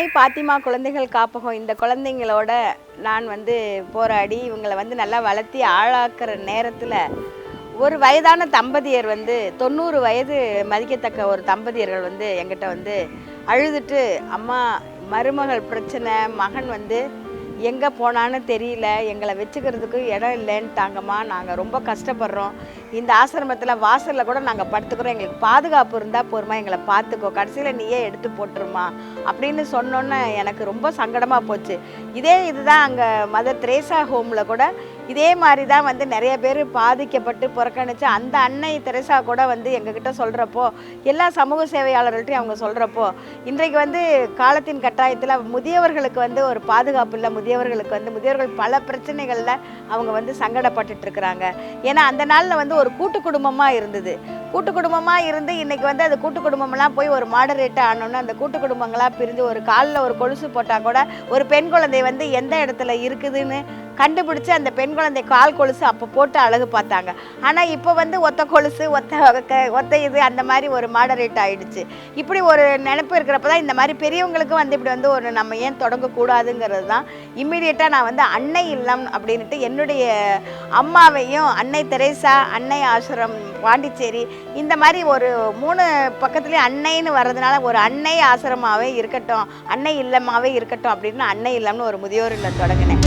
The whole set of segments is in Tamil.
அன்னை பாத்திமா குழந்தைகள் காப்பகம் இந்த குழந்தைங்களோட நான் வந்து போராடி இவங்களை வந்து நல்லா வளர்த்தி ஆளாக்குற நேரத்தில் ஒரு வயதான தம்பதியர் வந்து 90 வயது மதிக்கத்தக்க ஒரு தம்பதியர்கள் வந்து எங்கிட்ட வந்து அழுதுட்டு, அம்மா மருமகள் பிரச்சனை, மகன் வந்து எங்கே போனான்னு தெரியல, எங்களை வச்சுக்கிறதுக்கு இடம் இல்லைன்ட்டாங்கம்மா, நாங்கள் ரொம்ப கஷ்டப்படுறோம், இந்த ஆசிரமத்தில் வாசலில் கூட நாங்கள் படுத்துக்கிறோம், எங்களுக்கு பாதுகாப்பு இருந்தால் போருமா, எங்களை பார்த்துக்கோ, கடைசியில் நீயே எடுத்து போட்டுருமா அப்படின்னு சொன்னோன்னே எனக்கு ரொம்ப சங்கடமாக போச்சு. இதுதான் அங்கே மதர் தெரேசா ஹோமில் கூட இதே மாதிரி தான் வந்து நிறைய பேர் பாதிக்கப்பட்டு புறக்கணித்து அந்த அன்னை தெரேசா கூட வந்து எங்ககிட்ட சொல்கிறப்போ, எல்லா சமூக சேவையாளர்கள்ட்டையும் அவங்க சொல்கிறப்போ, இன்றைக்கு வந்து காலத்தின் கட்டாயத்தில் முதியவர்களுக்கு வந்து ஒரு பாதுகாப்பு இல்லை, முதியவர்கள் பல பிரச்சனைகளில் அவங்க வந்து சங்கடப்பட்டுட்டு இருக்கிறாங்க. ஏன்னா அந்த நாளில் வந்து ஒரு கூட்டு குடும்பமாக இருந்தது. கூட்டு குடும்பமாக இருந்து இன்றைக்கி வந்து அது கூட்டு குடும்பமெல்லாம் போய் ஒரு மாடரேட்டாக ஆனோன்னு அந்த கூட்டு குடும்பங்களாக பிரிஞ்சு ஒரு காலில் ஒரு கொலுசு போட்டால் கூட ஒரு பெண் குழந்தை வந்து எந்த இடத்துல இருக்குதுன்னு கண்டுபிடிச்சி அந்த பெண் குழந்தை கால் கொலுசு அப்போ போட்டு அழகு பார்த்தாங்க. ஆனால் இப்போ வந்து ஒத்த கொலுசு ஒத்த இது அந்த மாதிரி ஒரு மாடரேட் ஆகிடுச்சு. இப்படி ஒரு நினைப்பு இருக்கிறப்ப தான் இந்த மாதிரி பெரியவங்களுக்கும் வந்து இப்படி வந்து ஒரு நம்ம ஏன் தொடங்கக்கூடாதுங்கிறது தான் இம்மிடியேட்டாக நான் வந்து அன்னை இல்லம் அப்படின்ட்டு என்னுடைய அம்மாவையும் அன்னை தெரேசா, அன்னை ஆசிரம் பாண்டிச்சேரி, இந்த மாதிரி ஒரு 3 பக்கத்துலேயும் அன்னைன்னு வர்றதுனால ஒரு அன்னை ஆசிரமாகவே இருக்கட்டும், அன்னை இல்லமாகவே இருக்கட்டும் அப்படின்னு அன்னை இல்லம்னு ஒரு முதியோர் இல்லம் தொடங்கினேன்.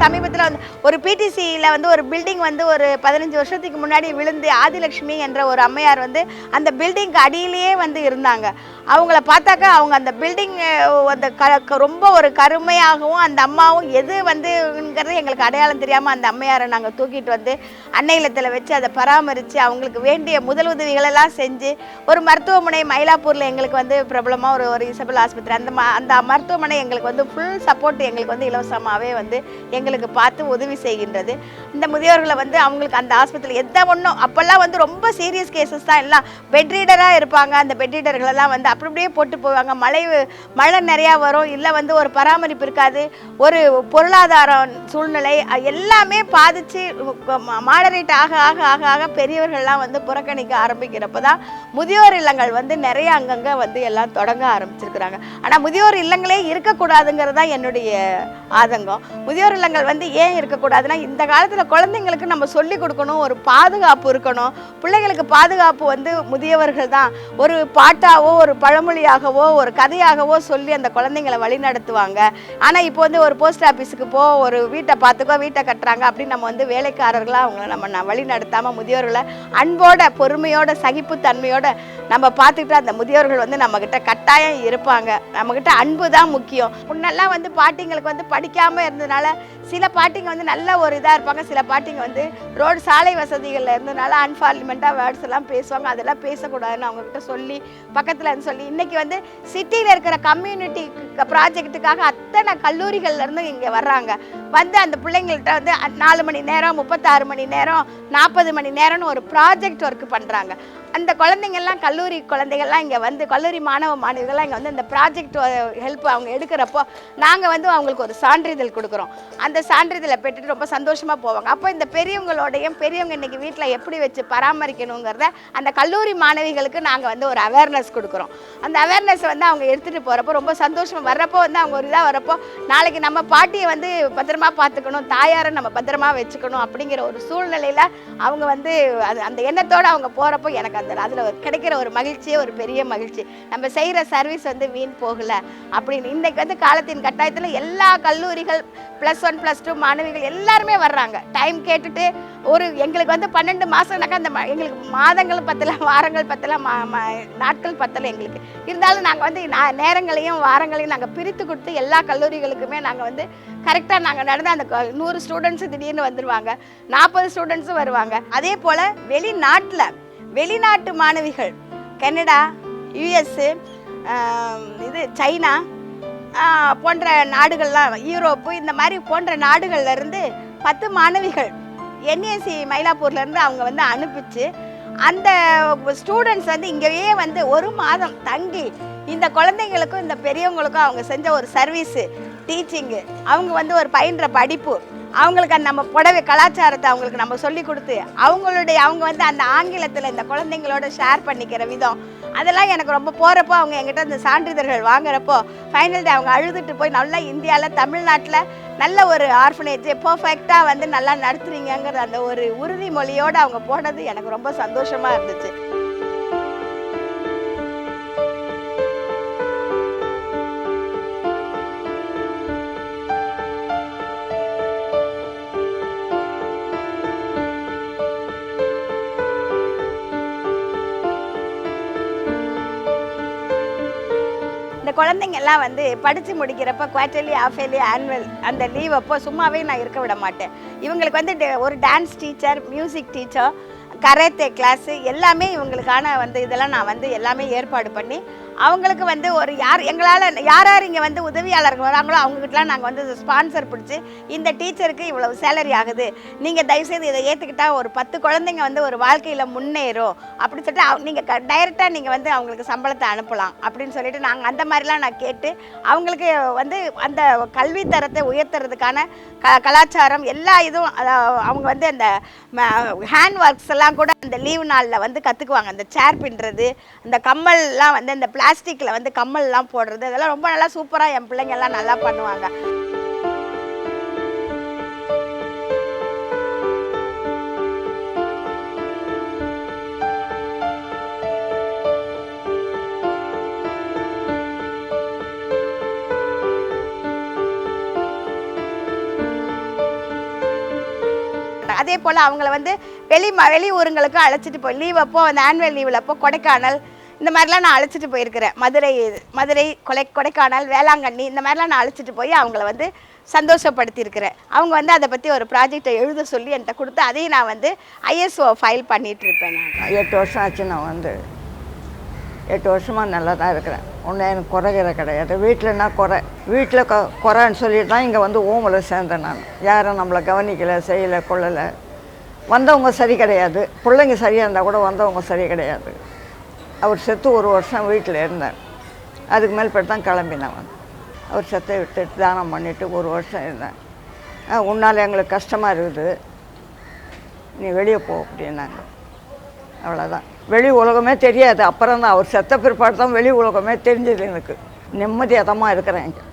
சமீபத்தில் வந்து ஒரு பிடிசியில் வந்து ஒரு பில்டிங் வந்து ஒரு 15 வருஷத்துக்கு முன்னாடி விழுந்து ஆதிலட்சுமி என்ற ஒரு அம்மையார் வந்து அந்த பில்டிங்க்கு அடியிலேயே வந்து இருந்தாங்க. அவங்கள பார்த்தாக்கா அவங்க அந்த பில்டிங் அந்த ரொம்ப ஒரு கருமையாகவும் அந்த அம்மாவும் எது வந்துங்கிறது எங்களுக்கு அடையாளம் தெரியாமல் அந்த அம்மையாரை நாங்கள் தூக்கிட்டு வந்து அன்னை இல்லத்தில் வச்சு அதை பராமரித்து அவங்களுக்கு வேண்டிய முதல் உதவிகளெல்லாம் செஞ்சு ஒரு மருத்துவமனை மயிலாப்பூரில் எங்களுக்கு வந்து பிரபலமாக ஒரு இசபெல் ஆஸ்பத்திரி அந்த மருத்துவமனை எங்களுக்கு வந்து ஃபுல் சப்போர்ட் எங்களுக்கு வந்து இலவசமாகவே வந்து எங்களுக்கு பார்த்து உதவி செய்கின்றது. இந்த முதியோர்களை வந்து அவங்களுக்கு அந்த ஆஸ்பத்திரியில் எந்த ஒன்றும் அப்போல்லாம் வந்து ரொம்ப சீரியஸ் கேசஸ் தான், எல்லாம் பெட் ரீடராக இருப்பாங்க. அந்த பெட் ரீடர்களெல்லாம் வந்து அப்படியே போட்டு போவாங்க. மழை நிறையா வரும், இல்லை வந்து ஒரு பராமரிப்பு இருக்காது, ஒரு பொருளாதார சூழ்நிலை எல்லாமே பாதித்து மாடரேட் ஆக ஆக ஆக ஆக பெரியவர்கள்லாம் வந்து புறக்கணிக்க ஆரம்பிக்கிறப்ப தான் முதியோர் இல்லங்கள் வந்து நிறைய அங்கங்கே வந்து எல்லாம் தொடங்க ஆரம்பிச்சிருக்கிறாங்க. ஆனால் முதியோர் இல்லங்களே இருக்கக்கூடாதுங்கிறது தான் என்னுடைய ஆதங்கம். முதியோர் இல்லங்கள் வந்து ஏன் இருக்கக்கூடாதுன்னா, இந்த காலத்தில் குழந்தைங்களுக்கு நம்ம சொல்லிக் கொடுக்கணும், ஒரு பாதுகாப்பு இருக்கணும். பிள்ளைங்களுக்கு பாதுகாப்பு வந்து முதியவர்கள் தான் ஒரு பாட்டாவோ ஒரு பழமொழியாகவோ ஒரு கதையாகவோ சொல்லி அந்த குழந்தைங்களை வழி நடத்துவாங்க. ஆனால் இப்போ வந்து ஒரு போஸ்ட் ஆஃபீஸுக்கு ஒரு வீட்டை பார்த்துக்கோ, வீட்டை கட்டுறாங்க அப்படின்னு நம்ம வந்து வேலைக்காரர்களாக அவங்கள நம்ம வழி நடத்தாமல் முதியோர்களை அன்போட பொறுமையோட சகிப்புத்தன்மையோட நம்ம பார்த்துக்கிட்டு அந்த முதியோர்கள் வந்து நம்மக்கிட்ட கட்டாயம் இருப்பாங்க. நம்மக்கிட்ட அன்பு தான் முக்கியம். முன்னெல்லாம் வந்து பாட்டிங்களுக்கு வந்து படிக்காமல் இருந்ததுனால சில பாட்டிங்க வந்து நல்ல ஒரு இதாக இருப்பாங்க, சில பாட்டிங்க வந்து ரோடு சாலை வசதிகளில் இருந்ததுனால அன்பார்லிமெண்ட்டாக வேர்ட்ஸ் எல்லாம் பேசுவாங்க. அதெல்லாம் பேசக்கூடாதுன்னு அவங்கக்கிட்ட சொல்லி பக்கத்தில் இருந்து சொல்லி இன்றைக்கி வந்து சிட்டியில் இருக்கிற கம்யூனிட்டி ப்ராஜெக்ட்டுக்காக அத்தனை கல்லூரிகள்லேருந்து இங்கே வர்றாங்க. வந்து அந்த பிள்ளைங்கள்ட்ட வந்து 4 மணி நேரம் 36 மணி நேரம் 40 மணி நேரம்னு ஒரு ப்ராஜெக்ட் ஒர்க் பண்ணுறாங்க. அந்த குழந்தைங்கள்லாம் கல்லூரி குழந்தைகள்லாம் இங்கே வந்து கல்லூரி மாணவிகள்லாம் இங்கே வந்து அந்த ப்ராஜெக்ட் ஹெல்ப் அவங்க எடுக்கிறப்போ நாங்கள் வந்து அவங்களுக்கு ஒரு சான்றிதழ் கொடுக்குறோம். அந்த சான்றிதழை பெற்றுட்டு ரொம்ப சந்தோஷமாக போவாங்க. அப்போ இந்த பெரியவங்க இன்றைக்கி வீட்டில் எப்படி வச்சு பராமரிக்கணுங்கிறத அந்த கல்லூரி மாணவிகளுக்கு நாங்கள் வந்து ஒரு அவேர்னஸ் கொடுக்குறோம். அந்த அவேர்னஸை வந்து அவங்க எடுத்துகிட்டு போகிறப்போ ரொம்ப சந்தோஷமாக வர்றப்போ வந்து அவங்க ஒரு இதாக வரப்போ நாளைக்கு நம்ம பாட்டியை வந்து பத்திரமா பார்த்துக்கணும், தாயாரை நம்ம பத்திரமா வச்சுக்கணும் அப்படிங்கிற ஒரு சூழ்நிலையில் அவங்க வந்து அந்த எண்ணத்தோடு அவங்க போகிறப்போ எனக்கு அதில் கிடைக்கிற ஒரு மகிழ்ச்சியே ஒரு பெரிய மகிழ்ச்சி. நம்ம செய்கிற சர்வீஸ் வந்து வீண் போகலை அப்படின்னு. இன்றைக்கி வந்து காலத்தின் கட்டாயத்தில் எல்லா கல்லூரிகள் +1 +2 மாணவிகள் எல்லாருமே வர்றாங்க. டைம் கேட்டுட்டு எங்களுக்கு வந்து 12 மாதம்னாக்கா அந்த எங்களுக்கு மாதங்கள் பத்தலை, வாரங்கள் பத்தலை, நாட்கள் பத்தலை எங்களுக்கு. இருந்தாலும் நாங்கள் வந்து நேரங்களையும் வாரங்களையும் நாங்கள் பிரித்து கொடுத்து எல்லா கல்லூரிகளுக்குமே நாங்கள் வந்து கரெக்டாக நாங்கள் நடந்து அந்த 100 ஸ்டூடெண்ட்ஸு திடீர்னு வந்துடுவாங்க, 40 ஸ்டூடெண்ட்ஸும் வருவாங்க. அதே போல் வெளிநாட்டு மாணவிகள் கனடா, யுஎஸ்ஸு, சைனா போன்ற நாடுகள்லாம், யூரோப்பு இந்த மாதிரி போன்ற நாடுகள்லேருந்து 10 மாணவிகள் என்ஏசி மயிலாப்பூர்லேருந்து அவங்க வந்து அனுப்பிச்சு அந்த ஸ்டூடெண்ட்ஸ் வந்து இங்கேயே வந்து ஒரு மாதம் தங்கி இந்த குழந்தைங்களுக்கும் இந்த பெரியவங்களுக்கும் அவங்க செஞ்ச ஒரு சர்வீஸு, டீச்சிங்கு, அவங்க வந்து ஒரு பயின்ற படிப்பு, அவங்களுக்கு நம்ம புடவை கலாச்சாரத்தை அவங்களுக்கு நம்ம சொல்லி கொடுத்து அவங்க வந்து அந்த ஆங்கிலத்தில் இந்த குழந்தைங்களோட ஷேர் பண்ணிக்கிற விதம், அதெல்லாம் எனக்கு ரொம்ப போகிறப்போ அவங்க எங்கிட்ட இந்த சான்றிதழ்கள் வாங்குறப்போ ஃபைனல் டே அவங்க அழுதுட்டு போய் நல்லா இந்தியாவில் தமிழ்நாட்டில் நல்ல ஒரு ஆர்ஃபனேஜ் பர்ஃபெக்டாக வந்து நல்லா நடத்துறீங்கிற அந்த ஒரு உறுதிமொழியோடு அவங்க போனது எனக்கு ரொம்ப சந்தோஷமாக இருந்துச்சு. இந்த குழந்தைங்க எல்லாம் வந்து படித்து முடிக்கிறப்ப குவார்ட்டர்லி, ஹாஃப் இயர்லி, ஆனுவல் அந்த லீவ் அப்போ சும்மாவே நான் இருக்க விட மாட்டேன். இவங்களுக்கு வந்து ஒரு dance teacher, music teacher, karate class எல்லாமே இவங்களுக்கான வந்து இதெல்லாம் நான் வந்து எல்லாமே ஏற்பாடு பண்ணி அவங்களுக்கு வந்து ஒரு எங்களால் யார் இங்கே வந்து உதவியாளர்கள் வராங்களோ அவங்ககிட்டலாம் நாங்கள் வந்து ஸ்பான்சர் பிடிச்சி இந்த டீச்சருக்கு இவ்வளவு சேலரி ஆகுது, நீங்கள் தயவுசெய்து இதை ஏற்றுக்கிட்டால் ஒரு 10 குழந்தைங்க வந்து ஒரு வாழ்க்கையில் முன்னேறும் அப்படின்னு சொல்லிட்டு நீங்கள் டைரெக்டாக நீங்கள் வந்து அவங்களுக்கு சம்பளத்தை அனுப்பலாம் அப்படின்னு சொல்லிட்டு நாங்கள் அந்த மாதிரிலாம் நான் கேட்டு அவங்களுக்கு வந்து அந்த கல்வி தரத்தை உயர்த்துறதுக்கான கலாச்சாரம் எல்லா இதுவும் அவங்க வந்து அந்த ஹேண்ட் ஒர்க்ஸ் எல்லாம் கூட அந்த லீவு நாளில் வந்து கற்றுக்குவாங்க. அந்த சேர் பின்னுறது, அந்த கம்மல்லாம் வந்து அந்த பிளாஸ்டிக்கில் வந்து கம்மல்லாம் போடுறது, அதெல்லாம் ரொம்ப நல்லா சூப்பராக என் பிள்ளைங்க எல்லாம் நல்லா பண்ணுவாங்க. அதே போல் அவங்கள வந்து வெளி ஊருங்களுக்கு அழைச்சிட்டு போய் லீவ் அப்போ அந்த ஆனுவல் லீவில் அப்போ கொடைக்கானல் இந்த மாதிரிலாம் நான் அழைச்சிட்டு போயிருக்கிறேன். மதுரை கொடைக்கானல், வேளாங்கண்ணி இந்த மாதிரிலாம் நான் அழைச்சிட்டு போய் அவங்கள வந்து சந்தோஷப்படுத்தியிருக்கிறேன். அவங்க வந்து அதை பற்றி ஒரு ப்ராஜெக்டை எழுத சொல்லி என்கிட்ட கொடுத்து அதையும் நான் வந்து ISO ஃபைல் பண்ணிகிட்ருப்பேன். நான் 8 வருஷம் ஆச்சு. நான் வந்து 8 வருஷமாக நல்லா தான் இருக்கிறேன். ஒன்றும் எனக்கு குறைகிற கிடையாது. வீட்டிலனா வீட்டில் குறைன்னு சொல்லிட்டு தான் இங்கே வந்து ஓமில் சேர்ந்தேன். நான் யாரும் நம்மளை கவனிக்கலை, செய்யலை, கொள்ளலை. வந்தவங்க சரி கிடையாது, பிள்ளைங்க சரியாக இருந்தால் கூட வந்தவங்க சரி கிடையாது. அவர் செத்து 1 வருஷம் வீட்டில் இருந்தேன். அதுக்கு மேல்பட்டு தான் கிளம்பினேன். வந்து அவர் செத்தை விட்டுட்டு தானம் பண்ணிவிட்டு 1 வருஷம் இருந்தேன். உன்னால் எங்களுக்கு கஷ்டமாக இருக்குது, நீ வெளியே போ அப்படின்னாங்க. அவ்வளோதான். வெளி உலகமே தெரியாது. அப்புறம் தான் அவர் செத்த பிற்பாடு தான் வெளி உலகமே தெரிஞ்சது. எனக்கு நிம்மதியாக தான் இருக்கிறேன் இங்கே.